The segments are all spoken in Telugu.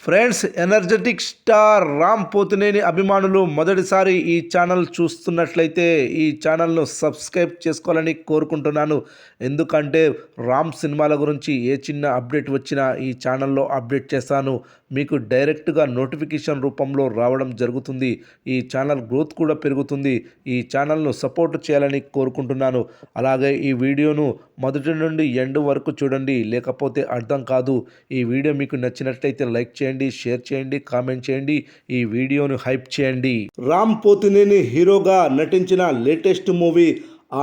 Friends, energetic star Ram Pothineni అభిమానులు మొదటిసారి ఈ ఛానల్ చూస్తున్నట్లయితే ఈ ఛానల్ను సబ్స్క్రైబ్ చేసుకోవాలని కోరుకుంటున్నాను. ఎందుకంటే రామ్ సినిమాల గురించి ఏ చిన్న అప్డేట్ వచ్చినా ఈ ఛానల్లో అప్డేట్ చేస్తాను. మీకు డైరెక్ట్గా నోటిఫికేషన్ రూపంలో రావడం జరుగుతుంది. ఈ ఛానల్ గ్రోత్ కూడా పెరుగుతుంది. ఈ ఛానల్ను సపోర్ట్ చేయాలని కోరుకుంటున్నాను. అలాగే ఈ వీడియోను మొదటి నుండి ఎండ్ వరకు చూడండి, లేకపోతే అర్థం కాదు. ఈ వీడియో మీకు నచ్చినట్లయితే లైక్ చేయండి, షేర్ చేయండి, కామెంట్ చేయండి, ఈ వీడియోను హైప్ చేయండి. రామ్ పోతినేని హీరోగా నటించిన లేటెస్ట్ మూవీ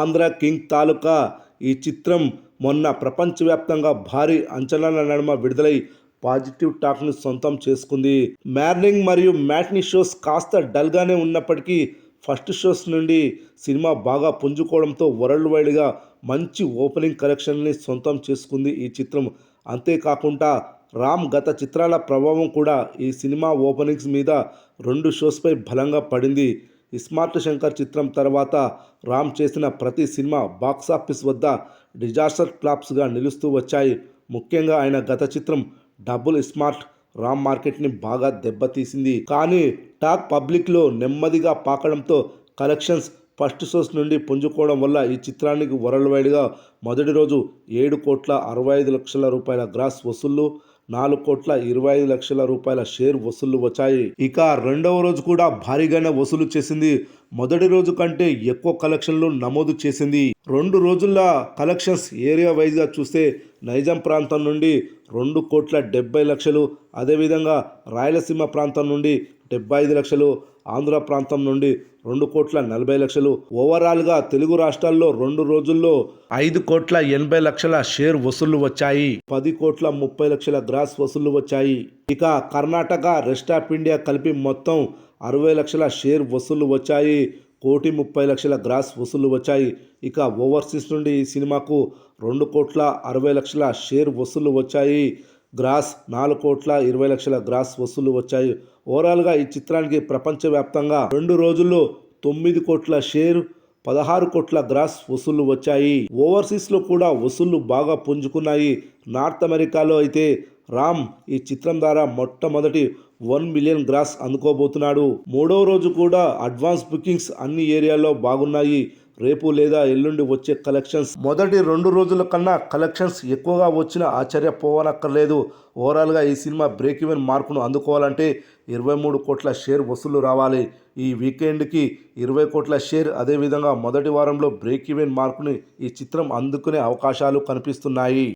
ఆంధ్ర కింగ్ తాలూకా. ఈ చిత్రం మొన్న ప్రపంచవ్యాప్తంగా భారీ అంచనాల నడుమ విడుదలై పాజిటివ్ టాక్ను సొంతం చేసుకుంది. మార్నింగ్ మరియు మ్యాట్నీ షోస్ కాస్త డల్గానే ఉన్నప్పటికీ ఫస్ట్ షోస్ నుండి సినిమా బాగా పుంజుకోవడంతో వరల్డ్ వైడ్గా మంచి ఓపెనింగ్ కలెక్షన్ని సొంతం చేసుకుంది ఈ చిత్రం. అంతేకాకుండా రామ్ గత చిత్రాల ప్రభావం కూడా ఈ సినిమా ఓపెనింగ్స్ మీద 2 షోస్పై బలంగా పడింది. స్మార్ట్ శంకర్ చిత్రం తర్వాత రామ్ చేసిన ప్రతి సినిమా బాక్సాఫీస్ వద్ద డిజాస్టర్ ఫ్లాప్స్గా నిలుస్తూ వచ్చాయి. ముఖ్యంగా ఆయన గత చిత్రం డబుల్ స్మార్ట్ రామ్ మార్కెట్ని బాగా దెబ్బతీసింది. కానీ టాక్ పబ్లిక్లో నెమ్మదిగా పాకడంతో కలెక్షన్స్ ఫస్ట్ షోస్ నుండి పుంజుకోవడం వల్ల ఈ చిత్రానికి వరల్డ్ వైడ్గా మొదటి రోజు 7,65,00,000 రూపాయల గ్రాస్ వసూళ్లు, 4,25,00,000 రూపాయల షేర్ వసూళ్లు వచ్చాయి. ఇక రెండవ రోజు కూడా భారీగానే వసూలు చేసింది. మొదటి రోజు కంటే ఎక్కువ కలెక్షన్లు నమోదు చేసింది. 2 రోజుల కలెక్షన్స్ ఏరియా వైజ్గా చూస్తే నైజాం ప్రాంతం నుండి 2,70,00,000, అదేవిధంగా రాయలసీమ ప్రాంతం నుండి 75 లక్షలు, ఆంధ్ర ప్రాంతం నుండి 2,40,00,000. ఓవరాల్గా తెలుగు రాష్ట్రాల్లో 2 రోజుల్లో 5,80,00,000 షేర్ వసూళ్లు వచ్చాయి. 10,30,00,000 గ్రాస్ వసూళ్లు వచ్చాయి. ఇక కర్ణాటక, రెస్ట్ ఆఫ్ ఇండియా కలిపి మొత్తం 60,00,000 షేర్ వసూళ్లు వచ్చాయి. 1,30,00,000 గ్రాస్ వసూళ్లు వచ్చాయి. ఇక ఓవర్సీస్ నుండి ఈ సినిమాకు 2,60,00,000 షేర్ వసూళ్లు వచ్చాయి. గ్రాస్ 4,20,00,000 గ్రాస్ వసూళ్లు వచ్చాయి. ఓవరాల్గా ఈ చిత్రానికి ప్రపంచవ్యాప్తంగా 2 రోజుల్లో 9 కోట్ల షేర్, 16 కోట్ల గ్రాస్ వసూళ్లు వచ్చాయి. ఓవర్సీస్లో కూడా వసూళ్లు బాగా పుంజుకున్నాయి. నార్త్ అమెరికాలో అయితే రామ్ ఈ చిత్రం ద్వారా మొట్టమొదటి 1 మిలియన్ గ్రాస్ అందుకోబోతున్నాడు. 3వ రోజు కూడా అడ్వాన్స్ బుకింగ్స్ అన్ని ఏరియాల్లో బాగున్నాయి. రేపు లేదా ఎల్లుండి వచ్చే కలెక్షన్స్ మొదటి 2 రోజుల కన్నా కలెక్షన్స్ ఎక్కువగా వచ్చినా ఆశ్చర్యపోవనక్కర్లేదు. ఓవరాల్గా ఈ సినిమా బ్రేక్ ఈవెన్ మార్కును అందుకోవాలంటే 23 కోట్ల షేర్ వసూళ్లు రావాలి. ఈ వీకెండ్కి 20 కోట్ల షేర్, అదేవిధంగా మొదటి వారంలో బ్రేక్ ఈవెన్ మార్కుని ఈ చిత్రం అందుకునే అవకాశాలు కనిపిస్తున్నాయి.